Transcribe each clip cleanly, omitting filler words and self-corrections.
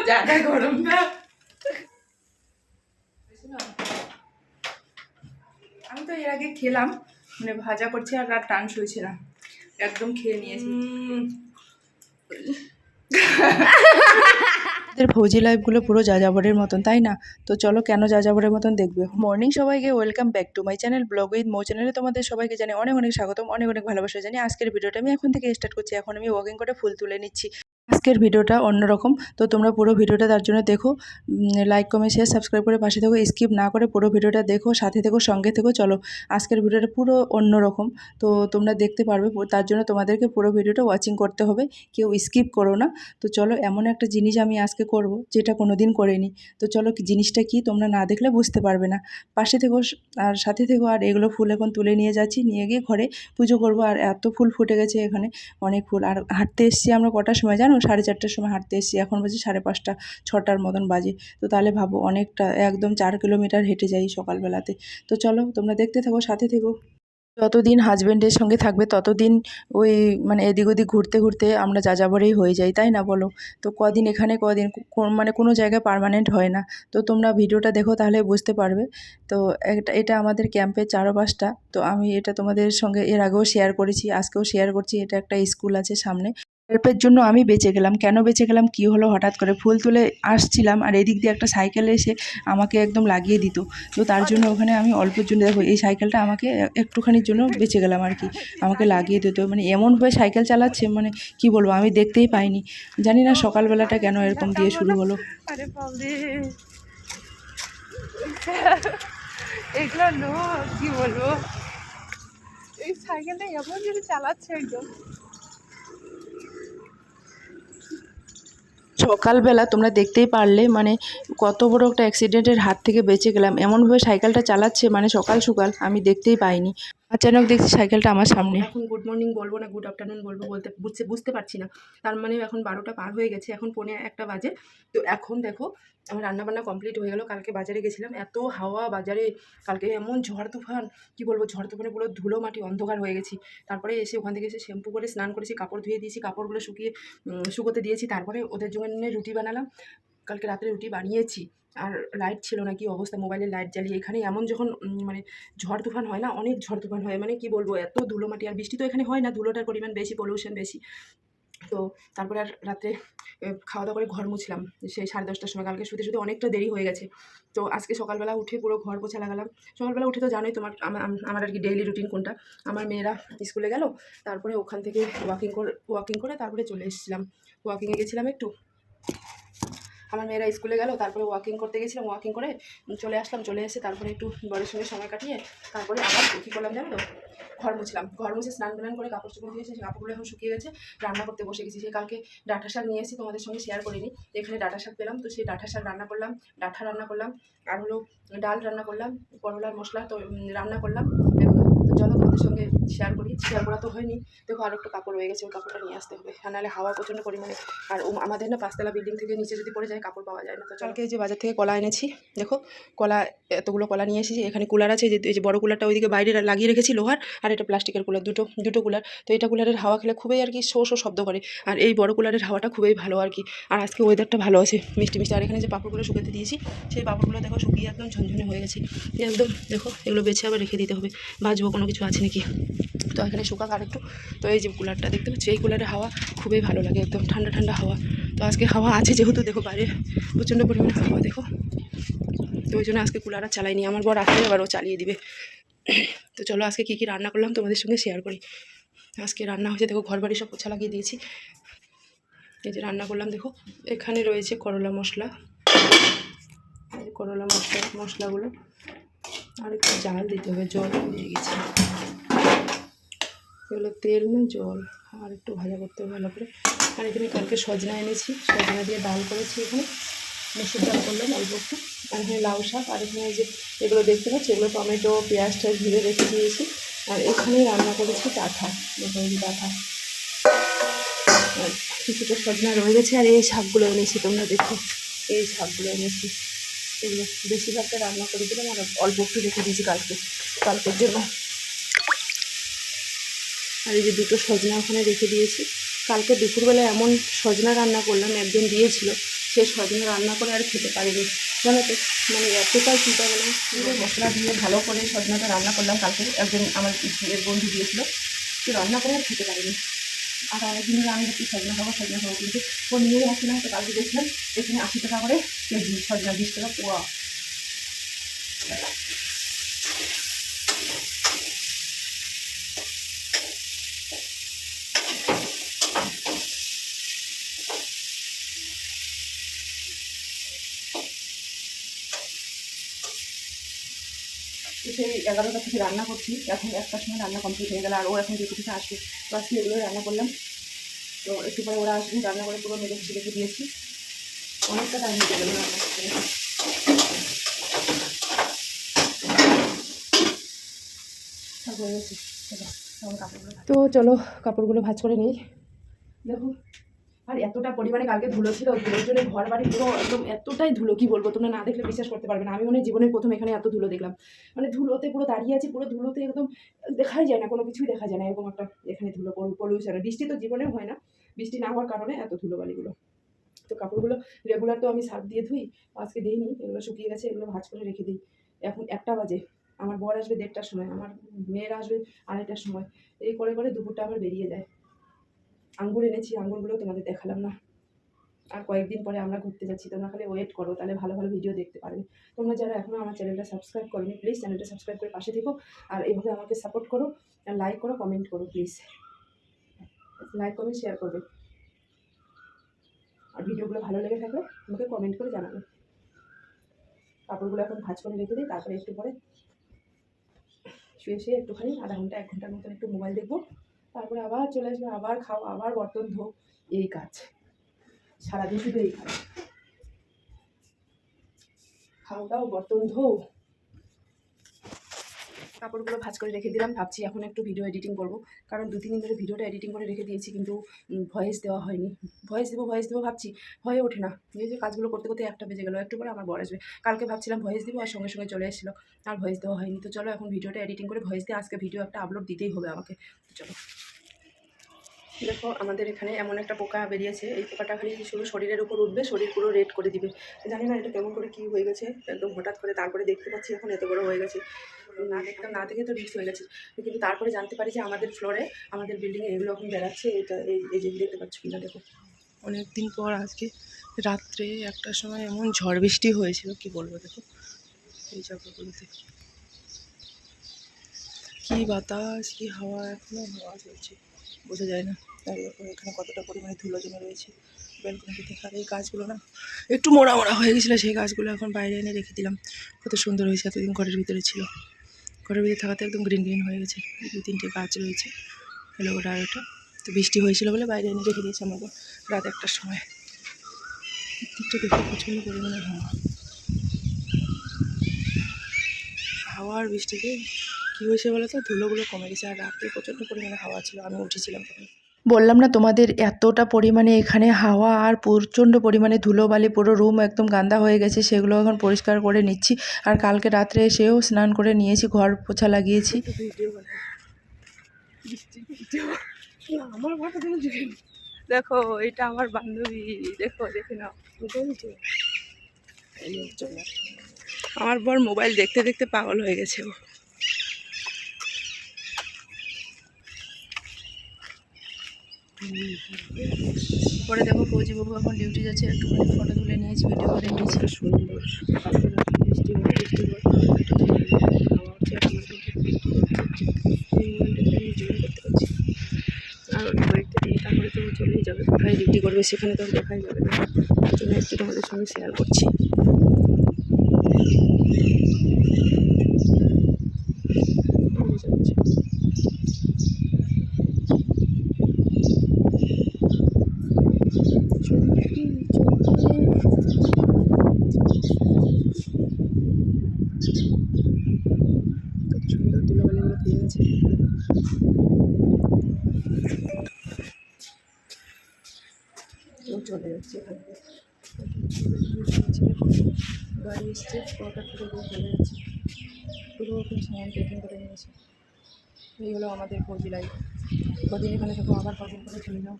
যা গরম না। আমি তো এর আগে খেলাম, মানে ভাজা করছি আর টান সইছে না, একদম খেয়ে নিয়েছি। ফৌজি লাইফগুলো পুরো যাযাবরের মতন, তাই না? তো চলো কেন যাযাবরের মতন দেখবে। মর্নিং সবাইকে, welcome back to my channel blog with Mou চ্যানেলে তোমাদের সবাইকে জানি অনেক অনেক স্বাগতম, অনেক অনেক ভালোবাসা জানি। আজকের ভিডিওটা আমি এখন থেকে স্টার্ট করছি। এখন আমি ওয়াকিং করে ফুল তুলে নিচ্ছি। আজকের ভিডিওটা অন্যরকম, তো তোমরা পুরো ভিডিওটা তার জন্য দেখো। লাইক কমেন্ট শেয়ার সাবস্ক্রাইব করে পাশে থেকো, স্কিপ না করে পুরো ভিডিওটা দেখো, সাথে থেকো, সঙ্গে থেকো। চলো আজকের ভিডিওটা পুরো অন্যরকম, তো তোমরা দেখতে পারবে। তার জন্য তোমাদেরকে পুরো ভিডিওটা ওয়াচিং করতে হবে, কেউ স্কিপ করো না। তো চলো, এমন একটা জিনিস আমি আজকে করব যেটা কোনোদিন করিনি। তো চলো, জিনিসটা কি তোমরা না দেখলে বুঝতে পারবে না। পাশে থেকো আর সাথে থেকো। আর এগুলো ফুল এখন তুলে নিয়ে যাচ্ছি, নিয়ে গিয়ে ঘরে পুজো করব। আর এত ফুল ফুটে গেছে এখানে, অনেক ফুল। আর হাঁটতে এসেছি আমরা কটার সময় জানো? 4:30টার সময় হাঁটতে এসেছি, এখন বাজে 5:30, 6টার মতন বাজে। তো তাহলে ভাবো, অনেকটা, একদম 4 কিলোমিটার হেঁটে যাই সকালবেলাতে। তো চলো তোমরা দেখতে থাকো, সাথে থেকো। যতদিন হাজব্যান্ডের সঙ্গে থাকবে ততদিন ওই মানে এদিক ওদিক ঘুরতে ঘুরতে আমরা যাযাবরেই হয়ে যাই, তাই না বলো? তো কদিন এখানে, কদিন মানে কোনো জায়গায় পার্মানেন্ট হয় না। তো তোমরা ভিডিওটা দেখো, তাহলে বুঝতে পারবে। তো এটা আমাদের ক্যাম্পের চারপাশটা। তো আমি এটা তোমাদের সঙ্গে এর আগেও শেয়ার করেছি, আজকেও শেয়ার করছি। এটা একটা স্কুল আছে সামনে। হেল্পের জন্য আমি বেঁচে গেলাম। কেন বেঁচে গেলাম, কি হলো, হঠাৎ করে ফুল তুলে আসছিলাম আর এদিক দিয়ে একটা সাইকেল এসে আমাকে একদম লাগিয়ে দিত। তো তার জন্য ওখানে আমি অল্পের জন্য, দেখো এই সাইকেলটা আমাকে একটুখানির জন্য বেঁচে গেলাম আর কি। আমাকে লাগিয়ে দিত, মানে এমনভাবে সাইকেল চালাচ্ছে, মানে কি বলবো, আমি দেখতেই পাইনি। জানি না সকালবেলাটা কেন এরকম দিয়ে শুরু হলো। আরে বাবরে, এগুলো নো, কি বলবো, এই সাইকেলটা এমন যদি চালাচ্ছে একদম। সকালবেলা তোমরা দেখতেই পারলে, মানে কত বড় একটা অ্যাক্সিডেন্টের হাত থেকে বেঁচে গেলাম। এমনভাবে সাইকেলটা চালাচ্ছে, মানে সকাল সকাল আমি দেখতেই পাইনি। আচানক দেখছি সাইকেলটা আমার সামনে। এখন গুড মর্নিং বলবো না গুড আফটারনুন বলবো, বুঝতে পারছি না। তার মানে এখন 12টা পার হয়ে গেছে, এখন 1:45 বাজে। তো এখন দেখো আমার রান্নাবান্না কমপ্লিট হয়ে গেল। কালকে বাজারে গেছিলাম, এত হাওয়া বাজারে, কালকে এমন ঝড় তুফান, কি বলবো, ঝড় তুফানে পুরো ধুলো মাটি অন্ধকার হয়ে গেছি। তারপরে এসে ওখান থেকে এসে শ্যাম্পু করে স্নান করেছি, কাপড় ধুয়ে দিয়েছি, কাপড়গুলো শুকোতে দিয়েছি। তারপরে ওদের জন্য রুটি বানালাম, কালকে রাত্রে রুটি বানিয়েছি। আর লাইট ছিল না, কি অবস্থা, মোবাইলের লাইট জ্বালিয়ে। এখানে এমন যখন মানে ঝড় তুফান হয় না, অনেক ঝড় তুফান হয়, মানে কি বলবো, এত ধুলো মাটি। আর বৃষ্টি তো এখানে হয় না, ধুলোটার পরিমাণ বেশি, পলিউশন বেশি। তো তারপরে আর রাত্রে খাওয়া দাওয়া করে ঘর মুছলাম সেই 10:30টার সময়। কালকে শুতে শুতে অনেকটা দেরি হয়ে গেছে। তো আজকে সকালবেলা উঠে পুরো ঘর পোছা লাগালাম। সকালবেলা উঠে তো জানোই আমার আর কি ডেইলি রুটিন কোনটা। আমার মেয়েরা স্কুলে গেল, তারপরে ওখান থেকে ওয়াকিং করে তারপরে চলে এসেছিলাম। ওয়াকিংয়ে গেছিলাম একটু, আমার মেয়েরা স্কুলে গেল, তারপরে ওয়াকিং করতে গেছিলাম, ওয়াকিং করে চলে আসলাম। চলে এসে তারপরে একটু বরের সঙ্গে সময় কাটিয়ে তারপরে আবার কী করলাম জানো তো, ঘর মুছলাম। ঘর মুছে স্নান টান করে কাপড় চোপড় দিয়েছি, সেই কাপড়গুলো এখন শুকিয়ে গেছে। রান্না করতে বসে গেছি। সেই কালকে ডাঁটা শাক নিয়ে এসেছি, তোমাদের সঙ্গে শেয়ার করিনি। এখানে ডাঁটা শাক পেলাম, তো সেই ডাঁটা শাক রান্না করলাম, ডাঁটা রান্না করলাম, আর হলো ডাল রান্না করলাম, করলার মশলা তো রান্না করলাম। তো চলো তোমাদের সঙ্গে শেয়ার করি। শেয়ার করা তো হয়নি। দেখো আরও একটু কাপড় রয়ে গেছে, ওই কাপড়টা নিয়ে আসতে হবে, আর নাহলে হাওয়া প্রচণ্ড পরিমাণে। আর আমাদের না 5তলা বিল্ডিং থেকে নিচে যদি পড়ে যায় কাপড় পাওয়া যায় না। তো কালকে যে বাজার থেকে কলা এনেছি, দেখো কলা, এতগুলো কলা নিয়ে এসেছি। এখানে কুলার আছে, এই যে বড় কুলারটা ওইদিকে বাইরে লাগিয়ে রেখেছি লোহার, আর এটা প্লাস্টিকের কুলার, দুটো কুলার। তো এটা কুলারের হাওয়া খেলে খুবই আর কি শো শব্দ করে, আর এই বড় কুলারের হাওয়াটা খুবই ভালো আর কি। আর আজকে ওয়েদারটা ভালো আছে, মিষ্টি মিষ্টি। আর এখানে যে পাপড়গুলো শুকাতে দিয়েছি, সেই পাপড়গুলো দেখো শুকিয়ে একদম ঝনঝনে হয়ে গেছে একদম। দেখো এগুলো বেছে আবার রেখে দিতে হবে, ভাজবো, কোনো কিছু আছে নাকি। তো এখানে শুকাক আর একটু। তো এই যে কুলারটা দেখতে পাচ্ছি, এই কুলারের হাওয়া খুবই ভালো লাগে, একদম ঠান্ডা ঠান্ডা হাওয়া। তো আজকে হাওয়া আছে যেহেতু, দেখো বাইরে প্রচণ্ড পরিমাণে হাওয়া, দেখো। তো ওই জন্য আজকে কুলার আর চালাইনি। আমার বর আসলে আবার ও চালিয়ে দিবে। তো চলো আজকে কী কী রান্না করলাম তোমাদের সঙ্গে শেয়ার করি। আজকে রান্না হয়েছে, দেখো ঘর বাড়ি সব পোছা লাগিয়ে দিয়েছি। এই যে রান্না করলাম, দেখো এখানে রয়েছে করলা মশলা, মশলাগুলো আর একটু জাল দিতে হবে, জল দিয়ে গেছি। এগুলো তেল না জল, আর একটু ভাজা করতে হবে ভালো করে। আর এখানে কালকে সজনা এনেছি, সজনা দিয়ে ডাল করেছি, এখানে মসুর ডাল করলাম অল্প একটু। আর এখানে লাউ শাক, আর এখানে যে এগুলো দেখতে পাচ্ছি, এগুলো টমেটো পেঁয়াজ টাজ ঘিরে রেখে দিয়েছি। আর এখানে রান্না করেছি ডাঁটা, ডাঁটা। আর কিছুটা সজনা রয়ে গেছে। আর এই শাকগুলো এনেছি, তোমরা দেখো এই শাকগুলো এনেছি। এগুলো বেশিরভাগটা রান্না করে দিলাম, আর অল্প একটু রেখে দিয়েছি কালকের জন্য। আর এই যে দুটো সজনা ওখানে রেখে দিয়েছি। কালকে দুপুরবেলা এমন সজনা রান্না করলাম, একজন দিয়েছিল, সেই সজনে রান্না করে আর খেতে পারিনি, জানো তো। মানে এতটাই চিন্তা মানে পুরো মশলা দিয়ে ভালো করে সজনাটা রান্না করলাম। কালকে একজন আমার এর বন্ধু দিয়েছিল, তো রান্না করে আর খেতে পারিনি। আর অনেকদিন ধরে আমি একটু সজনা খাবো কিন্তু ও নিয়ে আসছিলাম। তো কালকে দেখছিলাম এখানে 80 টাকা করে কেজি, সজনা 20 টাকা পোয়া। সেই 11টা থেকে রান্না করছি, এখন 1টার সময় রান্না কমপ্লিট হয়ে গেল। আর ও এখন ডিউটি থেকে আসবে, তো আজকে এগুলোই রান্না করলাম। তো একটু পরে ওরা আসবে, রান্না করে পুরো মেরে রেখে দিয়েছি। অনেকটা টাইম হয়ে গেল রান্না করতে। হয়ে গেছে, তো চলো কাপড়গুলো ভাঁজ করে নিই। দেখো, আর এতটা পরিমাণে কালকে ধুলো ছিল, ধুলোর জন্য ঘর বাড়ি পুরো একদম এতটাই ধুলো, কি বলবো, তোমরা না দেখলে বিশ্বাস করতে পারবে না। আমি মনে হয় জীবনের প্রথম এখানে এত ধুলো দেখলাম। মানে ধুলোতে পুরো দাঁড়িয়ে আছি, পুরো ধুলোতে একদম দেখাই যায় না, কোনো কিছুই দেখা যায় না, এরকম একটা এখানে ধুলো পলিউশন। বৃষ্টি তো জীবনেও হয় না, বৃষ্টি না হওয়ার কারণে এত ধুলোবালিগুলো। তো কাপড়গুলো রেগুলার তো আমি সার্ফ দিয়ে ধুই, আজকে দিইনি, এগুলো শুকিয়ে গেছে, এগুলো ভাঁজ করে রেখে দিই। এখন 1টা বাজে, আমার বর আসবে 1:30টার সময়, আমার মেয়েরা আসবে 2:30টার সময়। এই করে করে দুপুরটা আমার বেরিয়ে যায়। আঙ্গুর এনেছি, আঙ্গুরগুলো তোমাদের দেখালাম না। আর কয়েকদিন পরে আমরা ঘুরতে যাচ্ছি, তোমরা খালি ওয়েট করো, তাহলে ভালো ভালো ভিডিও দেখতে পারবে। তোমরা যারা এখনও আমার চ্যানেলটা সাবস্ক্রাইব করোনি, প্লিজ চ্যানেলটা সাবস্ক্রাইব করে পাশে থেকো। আর এইভাবে আমাকে সাপোর্ট করো, আর লাইক করো, কমেন্ট করো প্লিজ। লাইক কমেন্ট শেয়ার করবে, আর ভিডিওগুলো ভালো লেগে থাকলে আমাকে কমেন্ট করে জানাবে। কাপড়গুলো এখন ভাঁজ করে রেখে দিই, তারপরে একটু পরে শুয়ে একটুখানি আধা ঘন্টা 1 ঘন্টার মতন একটু মোবাইল দেখবো, তারপরে আবার চলে আসবে, আবার খাও, আবার বর্তন ধো, এই কাজ সারাদিন শুধু এই কাজ, খাও দাও বর্তন ধো। কাপড়গুলো ভাঁজ করে রেখে দিলাম, ভাবছি এখন একটু ভিডিও এডিটিং করবো, কারণ 2-3 দিন ধরে ভিডিওটা এডিটিং করে রেখে দিয়েছি, কিন্তু ভয়েস দেওয়া হয়নি। ভয়েস দেবো ভাবছি, হয়ে ওঠে না। এই যে কাজগুলো করতে করতে 1টা বেজে গেলো, একটু পরে আমার বর আসবে। কালকে ভাবছিলাম ভয়েস দিব, আর সঙ্গে সঙ্গে চলে এসেছিলো, আর ভয়েস দেওয়া হয়নি। তো চলো এখন ভিডিওটা এডিটিং করে ভয়েস দিয়ে আজকে ভিডিও একটা আপলোড দিতেই হবে আমাকে। চলো, দেখো আমাদের এখানে এমন একটা পোকা বেরিয়েছে, এই পোকাটা খালি শুধু শরীরের উপর উঠবে, শরীর পুরো রেড করে দিবে। জানি না এটা কেমন করে কী হয়ে গেছে, একদম হঠাৎ করে, তারপরে দেখতে পাচ্ছি এখন এত বড় হয়ে গেছে। না দেখতাম, না দেখে তো রিস্ক হয়ে গেছে, কিন্তু তারপরে জানতে পারি যে আমাদের ফ্লোরে, আমাদের বিল্ডিংয়ে এগুলো এখন বেড়াচ্ছে। এটা এই যে দেখতে পাচ্ছ কিনা, দেখো অনেক দিন পর আজকে রাত্রে 1টার সময় এমন ঝড় বৃষ্টি হয়েছিল, কি বলবো। দেখো এই জায়গাগুলোতে কী বাতাস, কী হাওয়া, এখনও হাওয়া চলছে, বোঝা যায় না। আর এখানে কতটা পরিমাণে ধুলো জমে রয়েছে ব্যালকনিতে। দেখার এই গাছগুলো না একটু মোড়া হয়ে গেছিলো, সেই গাছগুলো এখন বাইরে এনে রেখে দিলাম। কত সুন্দর হয়েছে, এতদিন ঘরের ভিতরে ছিল, ঘরের ভিতরে থাকাতে একদম গ্রিন গ্রিন হয়ে গেছে। 2-3টে গাছ রয়েছে, হলো ওটা আর ওটা। তো বৃষ্টি হয়েছিল বলে বাইরে এনে রেখে দিয়েছি আমাকে রাত 1টার সময়। দিকটা দেখে প্রচণ্ড পরিমাণে হাওয়া আর বৃষ্টিতে কী হয়েছে বলো তো, ধুলোগুলো কমে গেছে, আর রাত্রে প্রচণ্ড পরিমাণে হাওয়া ছিল, আমি উঠেছিলাম তখন। বললাম না তোমাদের, এতটা পরিমাণে এখানে হাওয়া আর প্রচণ্ড পরিমাণে ধুলোবালি, পুরো রুম একদম গান্দা হয়ে গেছে, সেগুলো এখন পরিষ্কার করে নিচ্ছি। আর কালকে রাত্রে এসেও স্নান করে নিয়েছি, ঘর পোছা লাগিয়েছি। দেখো এটা আমার বান্ধবী, দেখো দেখে নাও। আমার বর মোবাইল দেখতে দেখতে পাগল হয়ে গেছে ও। পরে দেখো ফৌজিবাবু এখন ডিউটি যাচ্ছে, একটুখানি ফটো তুলে নিয়েছি, ভিডিও করে নিয়েছি। সুন্দর বৃষ্টি করতে পারছি। আর কয়েকটা দিন তারপরে তো চলেই যাবে, কোথায় ডিউটি করবে সেখানে তো দেখাই যাবে না, জন্য একটু তোমাদের সঙ্গে শেয়ার করছি। কত সুন্দর ধুলোবালিগুলো খেয়ে গেছে। চলে যাচ্ছে এখান থেকে, গাড়ি এসছে, কটার থেকে চলে যাচ্ছে, পুরো ওখানে সামান প্যাকিং করে নিয়েছে। এই হলো আমাদের ফৌজি লাইফ, কদিন এখানে থাকো, আবার কদিন করে চলে যাও।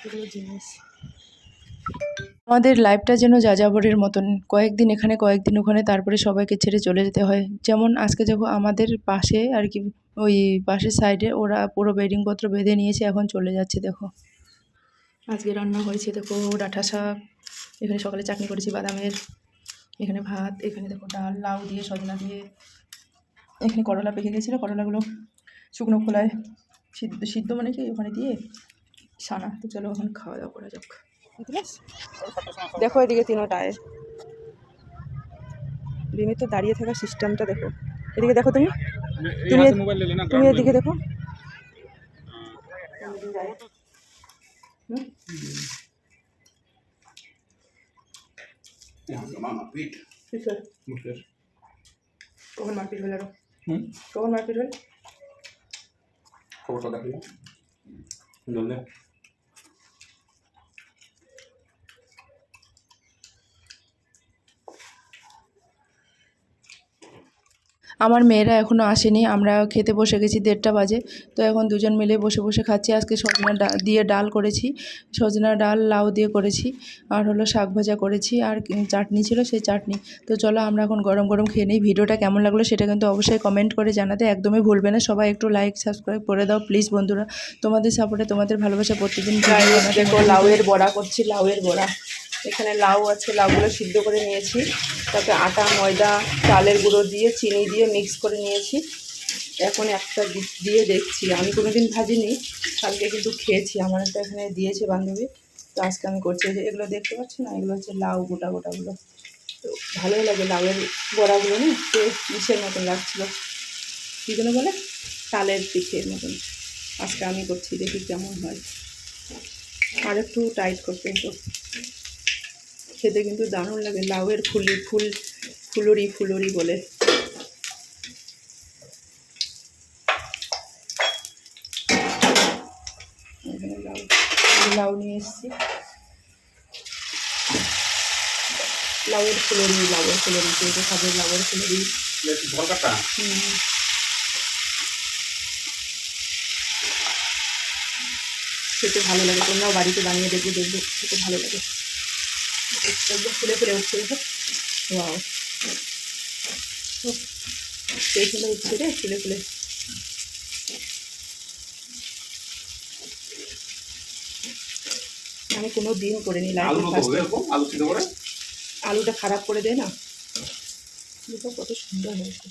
এগুলো জিনিস আমাদের লাইফটা যেন যাযাবরের মতন, কয়েকদিন এখানে কয়েকদিন ওখানে, তারপরে সবাইকে ছেড়ে চলে যেতে হয়। যেমন আজকে দেখো আমাদের পাশে আর কি, ওই পাশের সাইডে ওরা পুরো বেডিংপত্র বেঁধে নিয়েছে, এখন চলে যাচ্ছে। দেখো আজকে রান্না হয়েছে, দেখো ডাঁটা শাক, এখানে সকালে চাটনি করেছি বাদামের, এখানে ভাত, এখানে দেখো ডাল, লাউ দিয়ে, সজনা দিয়ে, এখানে করলা পেকে গেছিলো, করলাগুলো শুকনো খোলায় সিদ্ধ সিদ্ধ মানে কি ওখানে দিয়ে সানা। তো চলো এখন খাওয়া দাওয়া করা যাক। দেখো এদিকে তিনোটায় রিমির তো দাঁড়িয়ে থাকার সিস্টেমটা দেখো। এদিকে দেখো তুমি তুমি এদিকে দেখো। কখন মারপিট হলো আরো? কখন মারপিট হল? খবরটা দেখো জলদি। আমার মেয়েরা এখনও আসেনি, আমরা খেতে বসে গেছি 1:30 বাজে। তো এখন দুজন মিলে বসে বসে খাচ্ছি। আজকে সজনা দিয়ে ডাল করেছি, সজনা ডাল লাউ দিয়ে করেছি, আর হলো শাক ভাজা করেছি, আর চাটনি ছিল, সেই চাটনি। তো চলো আমরা এখন গরম গরম খেয়ে নিই। ভিডিওটা কেমন লাগলো সেটা কিন্তু অবশ্যই কমেন্ট করে জানাতে একদমই ভুলবে না। সবাই একটু লাইক সাবস্ক্রাইব করে দাও প্লিজ বন্ধুরা। তোমাদের সাপোর্টে, তোমাদের ভালোবাসা প্রতিদিন দেখো লাউয়ের বড়া করছি, লাউয়ের বড়া। এখানে লাউ আছে, লাউগুলো সিদ্ধ করে নিয়েছি, তারপরে আটা ময়দা চালের গুঁড়ো দিয়ে চিনি দিয়ে মিক্স করে নিয়েছি। এখন একটা দিয়ে দেখছি, আমি কোনোদিন ভাজিনি, কালকে কিন্তু খেয়েছি, আমার একটা এখানে দিয়েছে বান্ধবী, তো আজকে আমি করছি। যে এগুলো দেখতে পাচ্ছি না, এগুলো হচ্ছে লাউ গোটা গোটাগুলো, তো ভালোই লাগে লাউয়ের বড়াগুলো না, তো ইসের মতন লাগছিলো, কী যেন বলে তালের পিঠের মতন। আজকে আমি করছি, দেখি কেমন হয়। আর একটু টাইট করতে হতো, খেতে কিন্তু দারুণ লাগে। লাউয়ের ফুলুরি বলে। এখানে লাউ নিয়ে এসেছি, লাউয়ের ফুলুরি যেটা খাবে লাউয়ের ফুলুরি। খেতে ভালো লাগে, তোমরাও বাড়িতে বানিয়ে দেখবে, খেতে ভালো লাগে। একদম ফুলে ফুলে উঠছে, দেখো ওয়াও, সেই ফুলে উঠছে রে, ফুলে ফুলে। আমি কোনো দিন করিনি লাইফে, আলুটা খারাপ করে দেয় না, দেখো কত সুন্দর হয়েছে।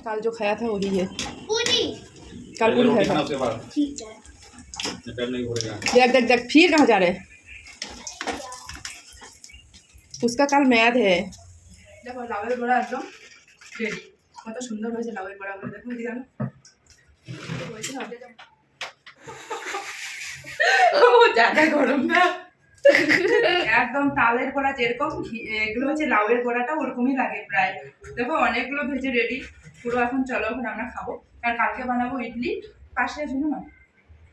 कल जो खाया था वही है, कल पूरी खाया था। देख देख देख फिर कहाँ जा रहे, उसका कल मैद है। देखो लाउয়ের বড়া একদম রেডি, কত সুন্দর হয়েছে লাউয়ের বড়াগুলো, দেখো এদিকে জানো ও জায়গা গরম না, একদম তালের বড়া যেরকম, এগুলো হচ্ছে লাউয়ের বড়াটা ওরকমই লাগে প্রায়। দেখো অনেকগুলো ভেজে রেডি পুরো। এখন চলো, এখন আমরা খাবো, কারণ কালকে বানাবো ইডলি। পাশে আছে না,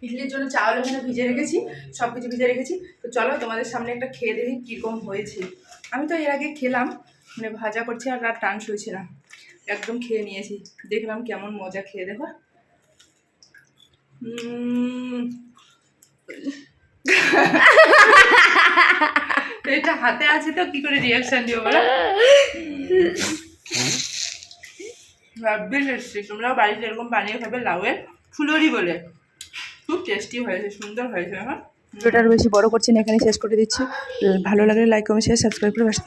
ইডলির জন্য চাউল এখানে ভিজে রেখেছি, সব কিছু ভিজে রেখেছি। তো চলো তোমাদের সামনে একটা খেয়ে দেখি কীরকম হয়েছে। আমি তো এর আগে খেলাম, মানে ভাজা করছি আর রাত টান শুয়েছি না, একদম খেয়ে নিয়েছি, দেখলাম কেমন মজা। খেয়ে দেখো, এটা হাতে আছে তো কি করে রিয়াকশন দিও বলো। তোমরাও বাড়িতে এরকম বানিয়ে খাবে, লাউয়ের ফুলুরি বলে, খুব টেস্টি হয়েছে, সুন্দর হয়েছে। হ্যাঁ, ভিডিওটা আর বেশি বড় করছি না, এখানে শেষ করে দিচ্ছি। ভালো লাগলে লাইক কমেন্ট শেয়ার সাবস্ক্রাইব করে পাশে